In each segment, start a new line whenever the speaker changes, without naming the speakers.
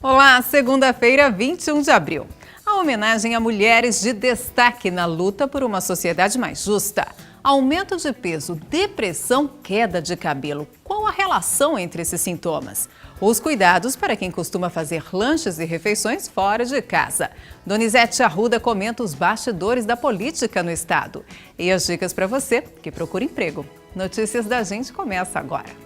Olá, segunda-feira, 21 de abril. A homenagem a mulheres de destaque na luta por uma sociedade mais justa. Aumento de peso, depressão, queda de cabelo. Qual a relação entre esses sintomas? Os cuidados para quem costuma fazer lanches e refeições fora de casa. Donizete Arruda comenta os bastidores da política no estado. E as dicas para você que procura emprego. Notícias da Gente começa agora.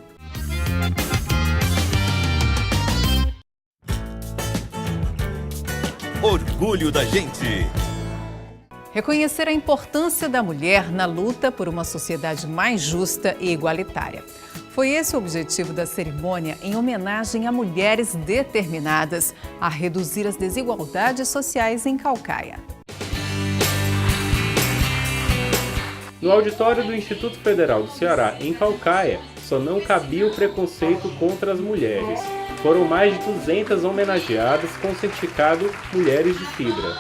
Orgulho da Gente.
Reconhecer a importância da mulher na luta por uma sociedade mais justa e igualitária. Foi esse o objetivo da cerimônia em homenagem a mulheres determinadas a reduzir as desigualdades sociais em Caucaia.
No auditório do Instituto Federal do Ceará, em Caucaia, só não cabia o preconceito contra as mulheres. Foram mais de 200 homenageadas com o certificado Mulheres de Fibra.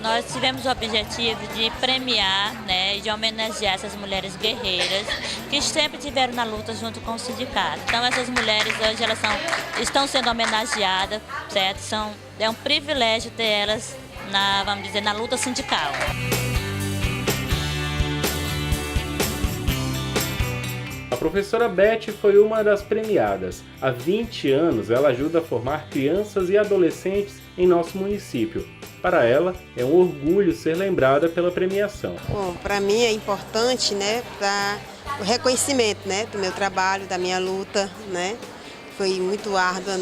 Nós tivemos o objetivo de premiar, e de homenagear essas mulheres guerreiras que sempre estiveram na luta junto com o sindicato. Então essas mulheres hoje estão sendo homenageadas, certo? É um privilégio ter elas na luta sindical.
A professora Beth foi uma das premiadas. Há 20 anos ela ajuda a formar crianças e adolescentes em nosso município. Para ela, é um orgulho ser lembrada pela premiação.
Bom, para mim é importante, para o reconhecimento, do meu trabalho, da minha luta, Foi muito árdua,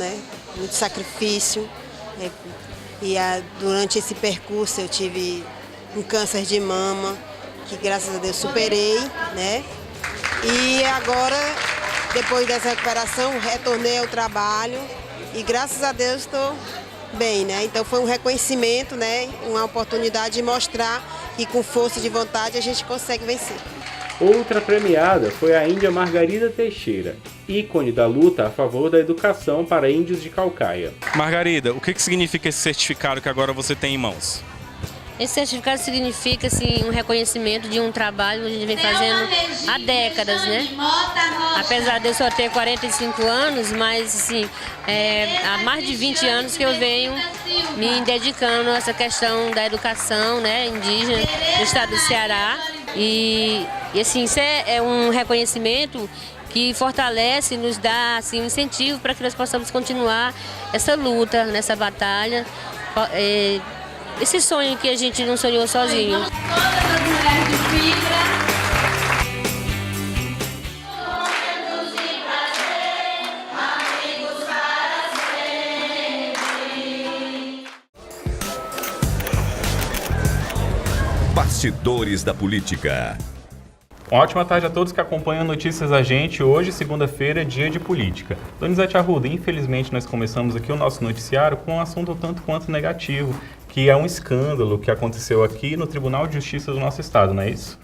muito sacrifício. Durante esse percurso eu tive um câncer de mama, que graças a Deus superei, E agora, depois dessa recuperação, retornei ao trabalho e graças a Deus estou bem, Então foi um reconhecimento, uma oportunidade de mostrar que com força de vontade a gente consegue vencer.
Outra premiada foi a índia Margarida Teixeira, ícone da luta a favor da educação para índios de Caucaia.
Margarida, o que significa esse certificado que agora você tem em mãos?
Esse certificado significa um reconhecimento de um trabalho que a gente vem fazendo há décadas, Apesar de eu só ter 45 anos, mas há mais de 20 anos que eu venho me dedicando a essa questão da educação indígena do estado do Ceará. E isso é um reconhecimento que fortalece, nos dá um incentivo para que nós possamos continuar essa luta, nessa batalha. Esse sonho que a gente não sonhou sozinho.
Todas as mulheres de fibra.
Bastidores da política.
Uma ótima tarde a todos que acompanham Notícias da Gente. Hoje, segunda-feira, é dia de política. Donizete Arruda, infelizmente nós começamos aqui o nosso noticiário com um assunto tanto quanto negativo, que é um escândalo que aconteceu aqui no Tribunal de Justiça do nosso estado, não é isso?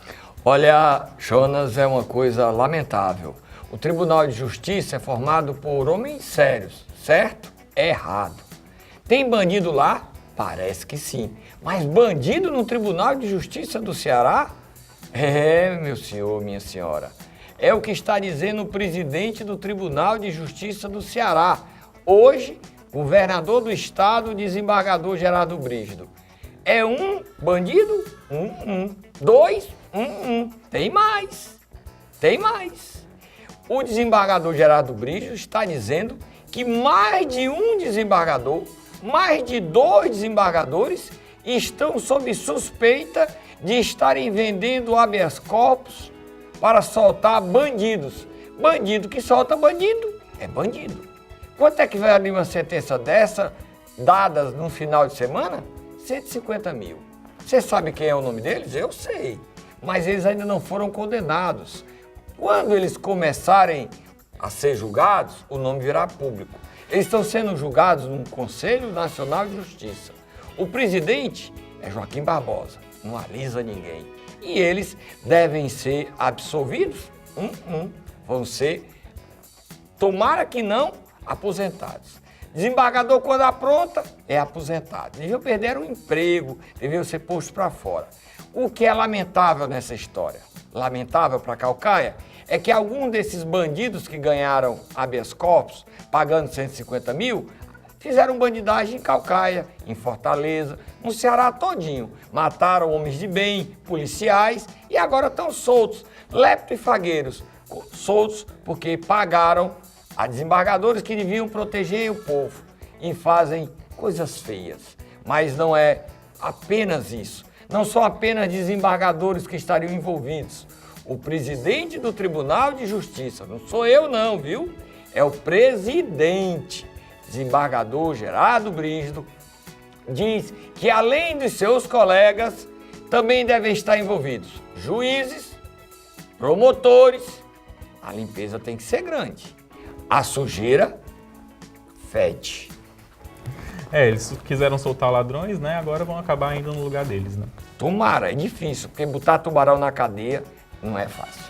Olha, Jonas, é uma coisa lamentável. O Tribunal de Justiça é formado por homens sérios, certo? É errado. Tem bandido lá? Parece que sim. Mas bandido no Tribunal de Justiça do Ceará? Meu senhor, minha senhora. É o que está dizendo o presidente do Tribunal de Justiça do Ceará. Hoje, governador do estado, desembargador Gerardo Brígido. É um bandido? Dois? Tem mais. Tem mais. O desembargador Gerardo Brígido está dizendo que mais de um desembargador, mais de 2 desembargadores estão sob suspeita de estarem vendendo habeas corpus para soltar bandidos. Bandido que solta bandido é bandido. Quanto é que vale uma sentença dessa, dadas no final de semana? 150 mil. Você sabe quem é o nome deles? Eu sei. Mas eles ainda não foram condenados. Quando eles começarem a ser julgados, o nome virá público. Eles estão sendo julgados no Conselho Nacional de Justiça. O presidente é Joaquim Barbosa, não alisa ninguém. E eles devem ser absolvidos? Vão ser, tomara que não, aposentados. Desembargador, quando apronta, é aposentado. Deviam perder o emprego, deviam ser postos para fora. O que é lamentável nessa história, lamentável para Caucaia, é que algum desses bandidos que ganharam habeas corpus, pagando 150 mil, fizeram bandidagem em Caucaia, em Fortaleza, no Ceará todinho. Mataram homens de bem, policiais e agora estão soltos. Lepto e fagueiros soltos porque pagaram a desembargadores que deviam proteger o povo e fazem coisas feias. Mas não é apenas isso. Não são apenas desembargadores que estariam envolvidos. O presidente do Tribunal de Justiça, não sou eu não, viu? É o presidente, desembargador Gerardo Brígido, diz que além de seus colegas, também devem estar envolvidos juízes, promotores. A limpeza tem que ser grande. A sujeira fede.
Eles quiseram soltar ladrões, né? Agora vão acabar indo no lugar deles, né?
Tomara, é difícil, porque botar tubarão na cadeia não é fácil.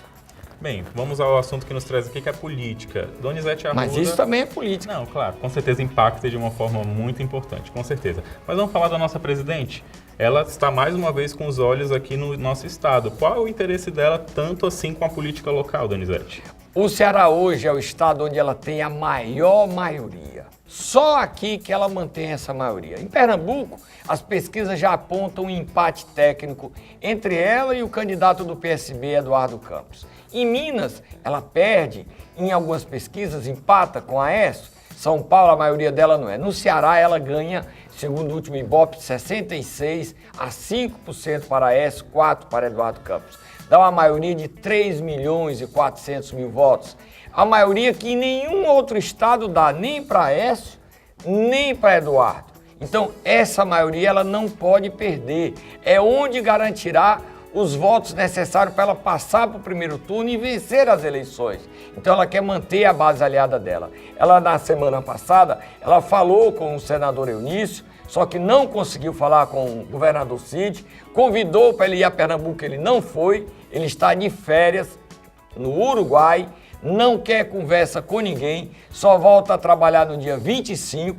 Bem, vamos ao assunto que nos traz aqui, que é a política. Donizete Arruda...
Mas isso também é política.
Não, claro, com certeza impacta de uma forma muito importante, com certeza. Mas vamos falar da nossa presidente? Ela está mais uma vez com os olhos aqui no nosso estado. Qual é o interesse dela tanto assim com a política local, Donizete?
O Ceará hoje é o estado onde ela tem a maior maioria. Só aqui que ela mantém essa maioria. Em Pernambuco, as pesquisas já apontam um empate técnico entre ela e o candidato do PSB, Eduardo Campos. Em Minas, ela perde, em algumas pesquisas, empata com a Aécio. São Paulo, a maioria dela não é. No Ceará, ela ganha, segundo o último Ibope, 66% a 5% para Aécio, 4% para Eduardo Campos. Dá uma maioria de 3.400.000 votos. A maioria que nenhum outro estado dá, nem para Aécio, nem para Eduardo. Então, essa maioria ela não pode perder. É onde garantirá os votos necessários para ela passar para o primeiro turno e vencer as eleições. Então, ela quer manter a base aliada dela. Ela, na semana passada, ela falou com o senador Eunício, só que não conseguiu falar com o governador Cid, convidou para ele ir a Pernambuco, ele não foi, ele está de férias no Uruguai, não quer conversa com ninguém, só volta a trabalhar no dia 25,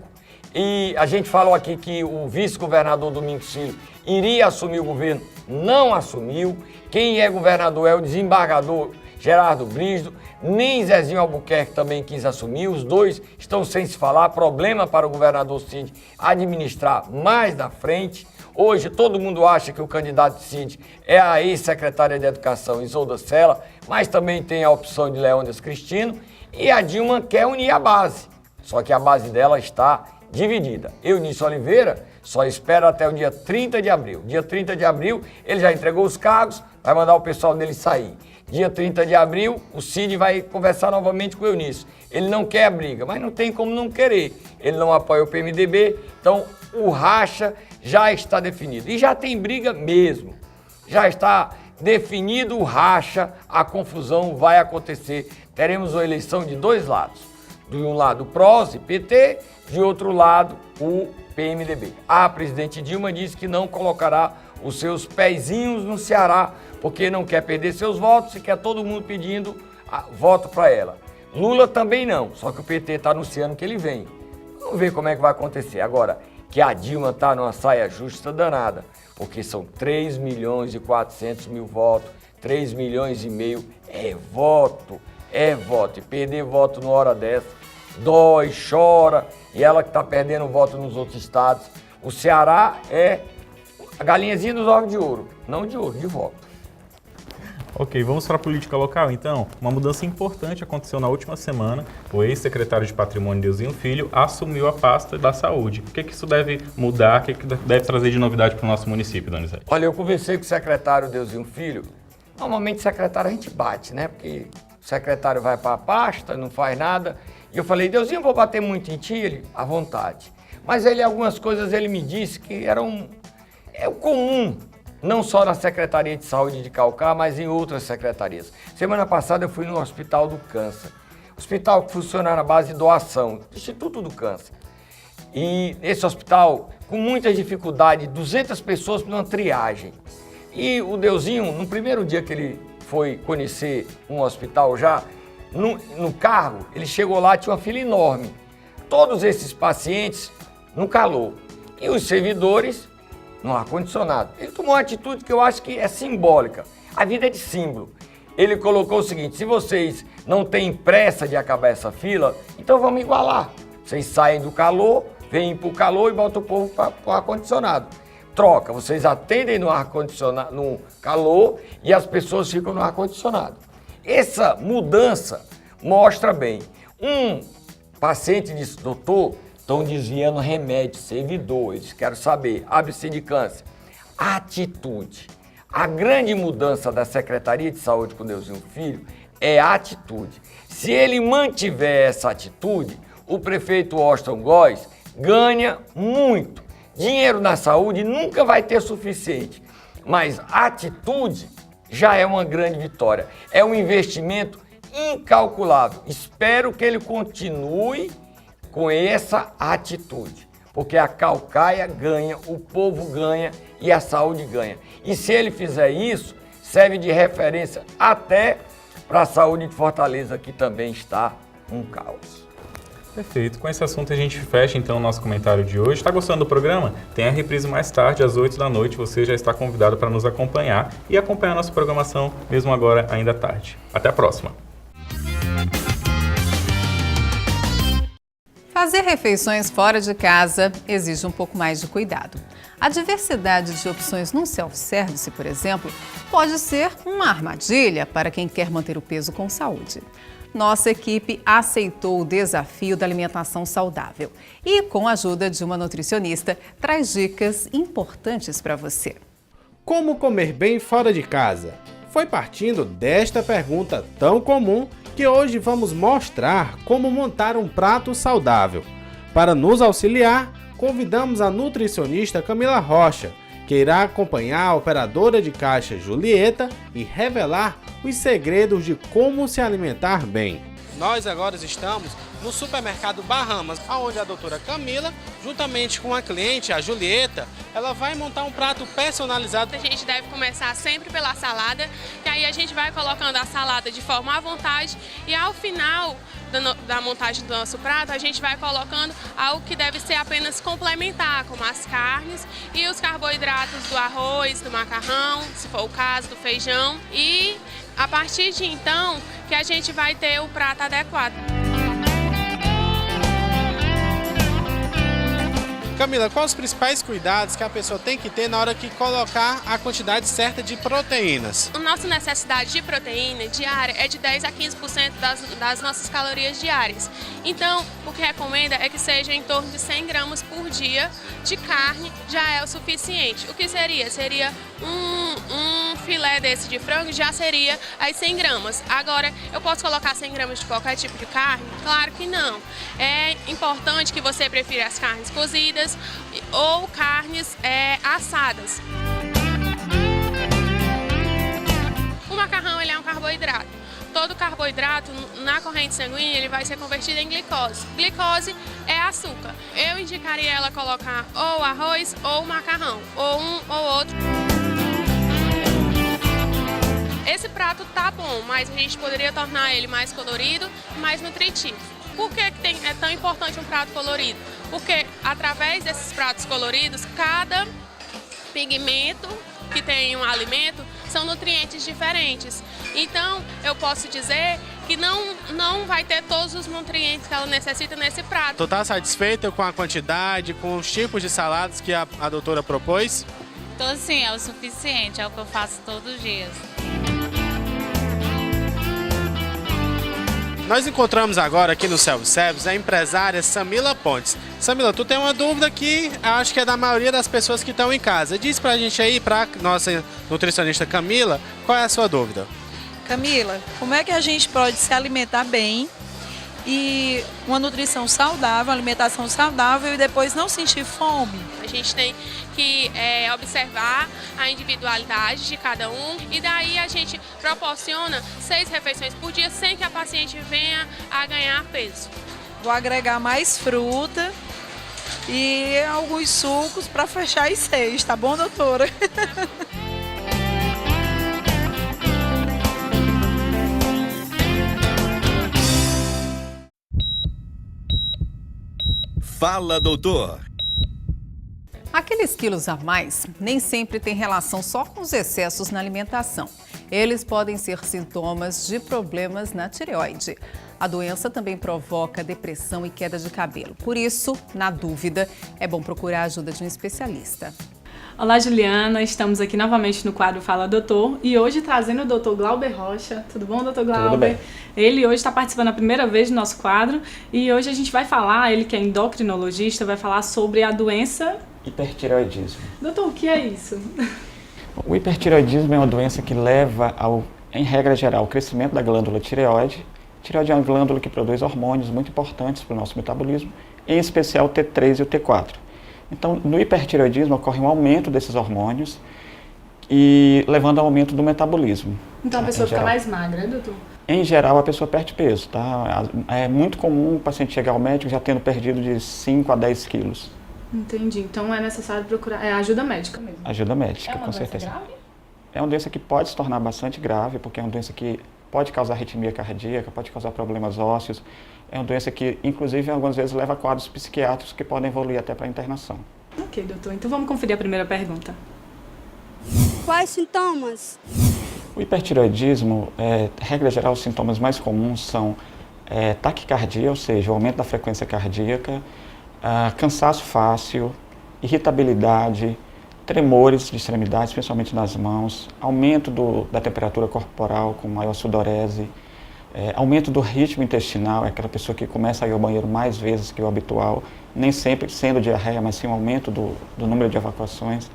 e a gente falou aqui que o vice-governador Domingos Filho iria assumir o governo, não assumiu, quem é governador é o desembargador Gerardo Brígido, nem Zezinho Albuquerque também quis assumir, os dois estão sem se falar, problema para o governador Cid administrar mais na frente. Hoje todo mundo acha que o candidato Cid é a ex-secretária de Educação Isolda Sela, mas também tem a opção de Leônidas Cristino, e a Dilma quer unir a base, só que a base dela está dividida. Eunício Oliveira só espera até o dia 30 de abril. Dia 30 de abril ele já entregou os cargos, vai mandar o pessoal dele sair. Dia 30 de abril, o Cid vai conversar novamente com o Eunício. Ele não quer a briga, mas não tem como não querer. Ele não apoia o PMDB, então o racha já está definido. E já tem briga mesmo. Já está definido o racha, a confusão vai acontecer. Teremos uma eleição de dois lados. De um lado o PROS e PT, de outro lado o PMDB. A presidente Dilma disse que não colocará os seus pezinhos no Ceará, porque não quer perder seus votos e quer todo mundo pedindo voto para ela. Lula também não, só que o PT está anunciando que ele vem. Vamos ver como é que vai acontecer. Agora, que a Dilma está numa saia justa danada, porque são 3.400.000 votos, 3,5 milhões é voto. E perder voto numa hora dessa, dói, chora, e ela que está perdendo voto nos outros estados. O Ceará é a galinhazinha dos ovos de ouro, não de ouro, de voto.
Ok, vamos para a política local, então. Uma mudança importante aconteceu na última semana. O ex-secretário de Patrimônio, Delzinho Filho, assumiu a pasta da saúde. O que isso deve mudar, o que deve trazer de novidade para o nosso município, Donizete?
Olha, eu conversei com o secretário Delzinho Filho. Normalmente, secretário a gente bate, né? Porque o secretário vai para a pasta, não faz nada. E eu falei, Delzinho, vou bater muito em ti? Ele, à vontade. Mas ele, algumas coisas, ele me disse que é o comum. Não só na Secretaria de Saúde de Caucá, mas em outras secretarias. Semana passada eu fui no Hospital do Câncer. Hospital que funciona na base de doação, Instituto do Câncer. E esse hospital, com muitas dificuldades, 200 pessoas para uma triagem. E o Deusinho, no primeiro dia que ele foi conhecer um hospital já, no carro, ele chegou lá, tinha uma fila enorme. Todos esses pacientes no calor. E os servidores no ar-condicionado. Ele tomou uma atitude que eu acho que é simbólica. A vida é de símbolo. Ele colocou o seguinte, se vocês não têm pressa de acabar essa fila, então vamos igualar. Vocês saem do calor, vem para o calor e bota o povo para o ar-condicionado. Troca, vocês atendem no ar-condicionado, no calor, e as pessoas ficam no ar-condicionado. Essa mudança mostra bem. Um paciente disse, doutor, estão desviando remédio, servidor, eles querem saber, ABC de câncer. Atitude. A grande mudança da Secretaria de Saúde com Deusinho Filho é a atitude. Se ele mantiver essa atitude, o prefeito Austin Góes ganha muito. Dinheiro na saúde nunca vai ter suficiente, mas atitude já é uma grande vitória. É um investimento incalculável. Espero que ele continue com essa atitude, porque a Caucaia ganha, o povo ganha e a saúde ganha. E se ele fizer isso, serve de referência até para a saúde de Fortaleza, que também está um caos.
Perfeito. Com esse assunto a gente fecha então o nosso comentário de hoje. Está gostando do programa? Tem a reprise mais tarde, às 8 da noite. Você já está convidado para nos acompanhar e acompanhar a nossa programação, mesmo agora ainda tarde. Até a próxima!
Fazer refeições fora de casa exige um pouco mais de cuidado. A diversidade de opções num self-service, por exemplo, pode ser uma armadilha para quem quer manter o peso com saúde. Nossa equipe aceitou o desafio da alimentação saudável e, com a ajuda de uma nutricionista, traz dicas importantes para você.
Como comer bem fora de casa? Foi partindo desta pergunta tão comum que hoje vamos mostrar como montar um prato saudável. Para nos auxiliar, convidamos a nutricionista Camila Rocha, que irá acompanhar a operadora de caixa Julieta e revelar os segredos de como se alimentar bem.
Nós agora estamos no supermercado Bahamas, onde a doutora Camila, juntamente com a cliente, a Julieta, ela vai montar um prato personalizado.
A gente deve começar sempre pela salada, que aí a gente vai colocando a salada de forma à vontade e ao final da montagem do nosso prato, a gente vai colocando algo que deve ser apenas complementar, como as carnes e os carboidratos do arroz, do macarrão, se for o caso, do feijão. E a partir de então que a gente vai ter o prato adequado.
Camila, quais os principais cuidados que a pessoa tem que ter na hora que colocar a quantidade certa de proteínas?
A nossa necessidade de proteína diária é de 10 a 15% das nossas calorias diárias. Então, o que recomenda é que seja em torno de 100 gramas por dia de carne, já é o suficiente. O que seria? Seria um filé desse de frango, já seria as 100 gramas. Agora, eu posso colocar 100 gramas de qualquer tipo de carne? Claro que não. É importante que você prefira as carnes cozidas ou carnes assadas. O macarrão ele é um carboidrato. Todo carboidrato na corrente sanguínea ele vai ser convertido em glicose. Glicose é açúcar. Eu indicaria ela colocar ou arroz ou macarrão, ou um ou outro. Esse prato tá bom, mas a gente poderia tornar ele mais colorido e mais nutritivo. Por que é tão importante um prato colorido? Porque através desses pratos coloridos, cada pigmento que tem um alimento são nutrientes diferentes. Então, eu posso dizer que não vai ter todos os nutrientes que ela necessita nesse prato.
Tu tá satisfeita com a quantidade, com os tipos de saladas que a doutora propôs?
Tô sim, é o suficiente, é o que eu faço todos os dias.
Nós encontramos agora aqui no Self-Service a empresária Samila Pontes. Samila, tu tem uma dúvida que acho que é da maioria das pessoas que estão em casa. Diz pra gente aí, pra nossa nutricionista Camila, qual é a sua dúvida?
Camila, como é que a gente pode se alimentar bem e uma nutrição saudável, uma alimentação saudável e depois não sentir fome?
A gente tem que observar a individualidade de cada um e daí a gente proporciona 6 refeições por dia sem que a paciente venha a ganhar peso.
Vou agregar mais fruta e alguns sucos para fechar as 6, tá bom, doutora?
Fala, doutor!
Aqueles quilos a mais nem sempre têm relação só com os excessos na alimentação. Eles podem ser sintomas de problemas na tireoide. A doença também provoca depressão e queda de cabelo. Por isso, na dúvida, é bom procurar a ajuda de um especialista.
Olá, Juliana. Estamos aqui novamente no quadro Fala Doutor e hoje trazendo o Dr. Glauber Rocha. Tudo bom, Dr. Glauber?
Tudo bem.
Ele hoje está participando a primeira vez do nosso quadro e hoje a gente vai falar, ele que é endocrinologista, vai falar sobre a doença...
Hipertireoidismo.
Doutor, o que é isso?
O hipertireoidismo é uma doença que leva em regra geral, ao crescimento da glândula tireoide. Tireoide é uma glândula que produz hormônios muito importantes para o nosso metabolismo, em especial o T3 e o T4. Então, no hipertireoidismo ocorre um aumento desses hormônios e levando ao aumento do metabolismo.
Então a pessoa fica mais magra, né, doutor?
Em geral, a pessoa perde peso, tá? É muito comum o paciente chegar ao médico já tendo perdido de 5 a 10 quilos.
Entendi. Então é necessário procurar ajuda médica mesmo.
Ajuda médica, com certeza. É uma doença grave? É uma doença que pode se tornar bastante grave, porque é uma doença que pode causar arritmia cardíaca, pode causar problemas ósseos. É uma doença que, inclusive, algumas vezes leva a quadros psiquiátricos que podem evoluir até para a internação.
Ok, doutor. Então vamos conferir a primeira pergunta.
Quais sintomas?
O hipertireoidismo, regra geral, os sintomas mais comuns são taquicardia, ou seja, o aumento da frequência cardíaca, cansaço fácil, irritabilidade, tremores de extremidades, principalmente nas mãos, aumento da temperatura corporal com maior sudorese, aumento do ritmo intestinal, é aquela pessoa que começa a ir ao banheiro mais vezes que o habitual, nem sempre sendo diarreia, mas sim um aumento do número de evacuações.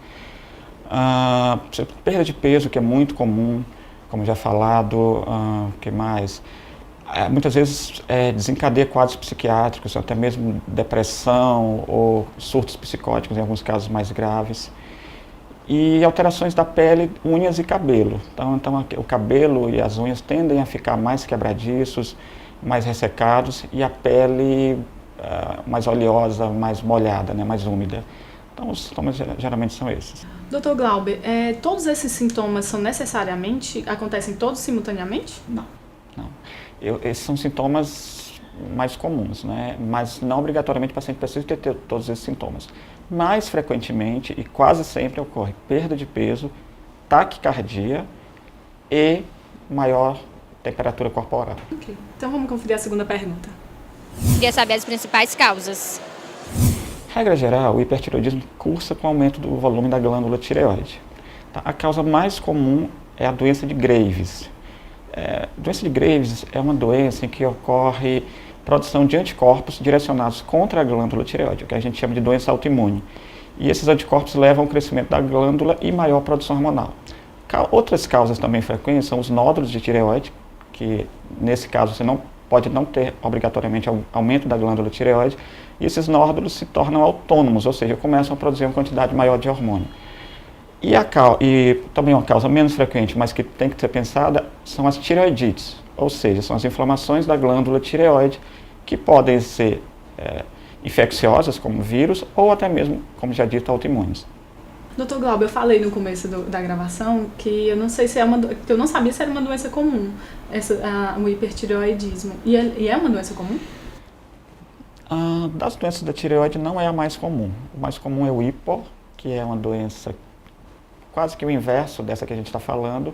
Perda de peso, que é muito comum, como já falado, que mais? Muitas vezes desencadeia quadros psiquiátricos, até mesmo depressão ou surtos psicóticos, em alguns casos mais graves. E alterações da pele, unhas e cabelo. Então o cabelo e as unhas tendem a ficar mais quebradiços, mais ressecados e a pele mais oleosa, mais molhada, né, mais úmida. Então os sintomas geralmente são esses.
Doutor Glauber, todos esses sintomas acontecem todos simultaneamente?
Não. Esses são sintomas mais comuns, né? Mas não obrigatoriamente o paciente precisa ter todos esses sintomas. Mais frequentemente e quase sempre ocorre perda de peso, taquicardia e maior temperatura corporal.
Ok, então vamos conferir a segunda pergunta.
Queria saber as principais causas.
Regra geral, o hipertireoidismo cursa com o aumento do volume da glândula tireoide. A causa mais comum é a doença de Graves. A doença de Graves é uma doença em que ocorre produção de anticorpos direcionados contra a glândula tireoide, o que a gente chama de doença autoimune. E esses anticorpos levam ao crescimento da glândula e maior produção hormonal. Outras causas também frequentes são os nódulos de tireoide, que nesse caso você pode não ter obrigatoriamente aumento da glândula tireoide, e esses nódulos se tornam autônomos, ou seja, começam a produzir uma quantidade maior de hormônio. E também uma causa menos frequente, mas que tem que ser pensada, são as tireoidites, ou seja, são as inflamações da glândula tireoide que podem ser infecciosas, como vírus, ou até mesmo, como já dito, autoimunes.
Doutor Glauber, eu falei no começo da gravação que eu não sei se que eu não sabia se era uma doença comum, o hipertireoidismo. E é uma doença comum?
Das doenças da tireoide não é a mais comum. O mais comum é o hipo, que é uma doença quase que o inverso dessa que a gente está falando,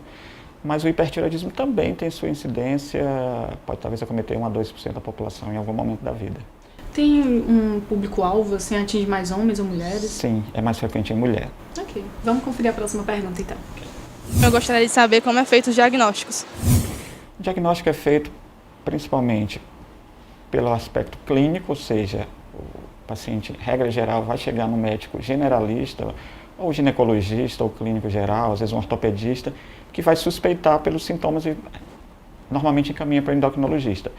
mas o hipertireoidismo também tem sua incidência, pode talvez acometer 1 a 2% da população em algum momento da vida.
Tem um público-alvo, assim, atinge mais homens ou mulheres?
Sim, é mais frequente em mulher.
Ok, vamos conferir a próxima pergunta então.
Eu gostaria de saber como é feito os diagnósticos.
O diagnóstico é feito principalmente pelo aspecto clínico, ou seja, o paciente, regra geral, vai chegar no médico generalista, ou ginecologista, ou clínico geral, às vezes um ortopedista, que vai suspeitar pelos sintomas e normalmente encaminha para o endocrinologista.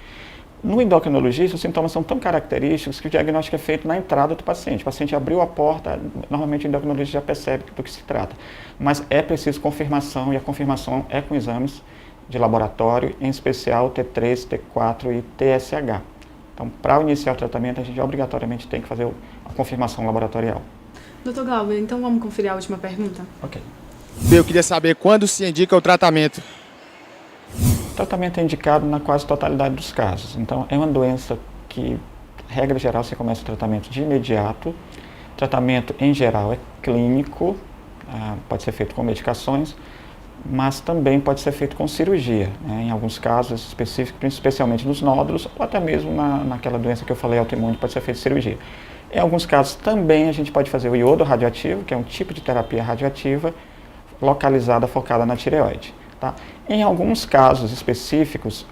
No endocrinologista, os sintomas são tão característicos que o diagnóstico é feito na entrada do paciente. O paciente abriu a porta, normalmente o endocrinologista já percebe do que se trata. Mas é preciso confirmação, e a confirmação é com exames de laboratório, em especial T3, T4 e TSH. Então, para iniciar o tratamento, a gente obrigatoriamente tem que fazer a confirmação laboratorial.
Doutor Glauber, então vamos conferir a última pergunta?
Ok.
Eu queria saber quando se indica o tratamento.
O tratamento é indicado na quase totalidade dos casos. Então, é uma doença que, regra geral, você começa o tratamento de imediato. O tratamento, em geral, é clínico, pode ser feito com medicações, mas também pode ser feito com cirurgia, né? Em alguns casos específicos, especialmente nos nódulos, ou até mesmo naquela doença que eu falei, autoimune, pode ser feita cirurgia. Em alguns casos também a gente pode fazer o iodo radioativo, que é um tipo de terapia radioativa localizada, focada na tireoide. Tá? Em alguns casos específicos,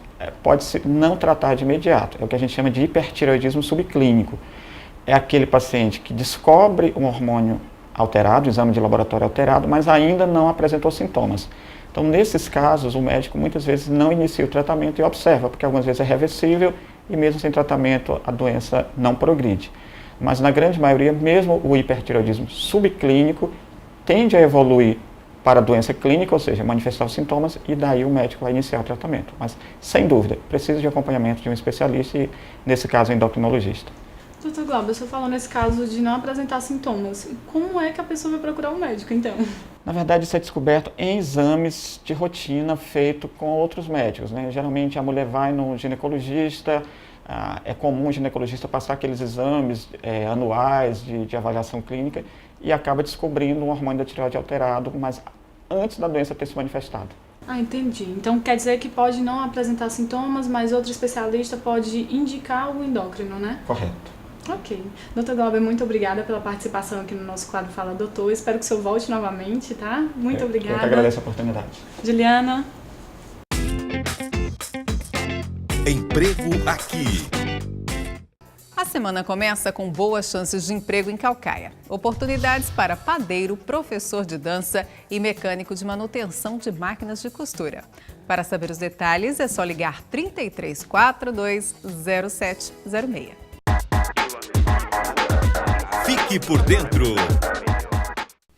pode-se não tratar de imediato, é o que a gente chama de hipertireoidismo subclínico. É aquele paciente que descobre um hormônio alterado, um exame de laboratório alterado, mas ainda não apresentou sintomas. Então, nesses casos, o médico muitas vezes não inicia o tratamento e observa, porque algumas vezes é reversível e mesmo sem tratamento a doença não progride. Mas na grande maioria, mesmo o hipertireoidismo subclínico tende a evoluir para a doença clínica, ou seja, manifestar os sintomas, e daí o médico vai iniciar o tratamento. Mas, sem dúvida, precisa de acompanhamento de um especialista e, nesse caso, um endocrinologista.
Doutor Glauber, você falou nesse caso de não apresentar sintomas. Como é que a pessoa vai procurar um médico, então?
Na verdade, isso é descoberto em exames de rotina feito com outros médicos, né? Geralmente, a mulher vai no ginecologista, é comum o ginecologista passar aqueles exames anuais de avaliação clínica e acaba descobrindo um hormônio da tireoide alterado, mas antes da doença ter se manifestado.
Ah, entendi. Então quer dizer que pode não apresentar sintomas, mas outro especialista pode indicar o endócrino, né?
Correto.
Ok. Doutor Glauber, muito obrigada pela participação aqui no nosso quadro Fala Doutor. Espero que o senhor volte novamente, tá? Muito obrigada.
Eu que agradeço a oportunidade.
Juliana.
Emprego Aqui.
A semana começa com boas chances de emprego em Caucaia. Oportunidades para padeiro, professor de dança e mecânico de manutenção de máquinas de costura. Para saber os detalhes, é só ligar 3342 0706.
Fique por dentro.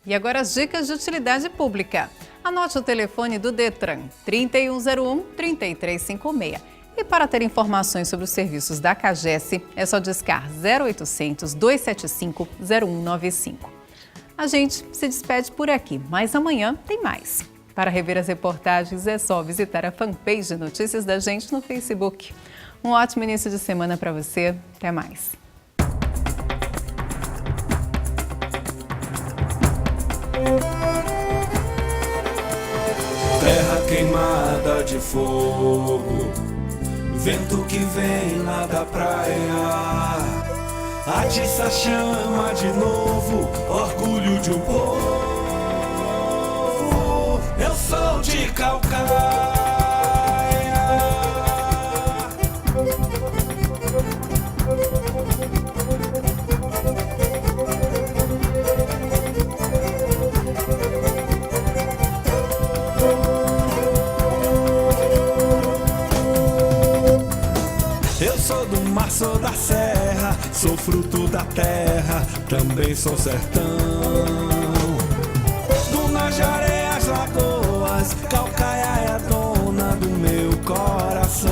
E agora as dicas de utilidade pública. Anote o telefone do Detran, 3101-3356. E para ter informações sobre os serviços da CAGES, é só discar 0800 275 0195. A gente se despede por aqui, mas amanhã tem mais. Para rever as reportagens, é só visitar a fanpage de Notícias da Gente no Facebook. Um ótimo início de semana para você. Até mais.
Terra queimada de fogo, vento que vem lá da praia, atiça a chama de novo, orgulho de um povo. Eu sou de Caucaia. Sou do mar, sou da serra, sou fruto da terra, também sou sertão. Do Najaré às lagoas, Caucaia é a dona do meu coração.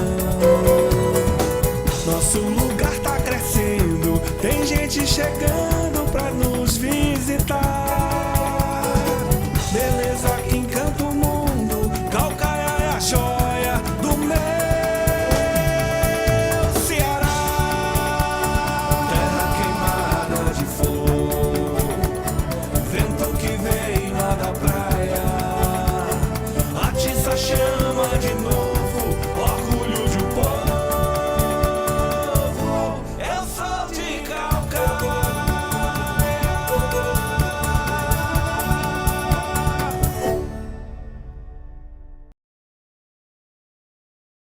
Nosso lugar tá crescendo, tem gente chegando pra nos visitar.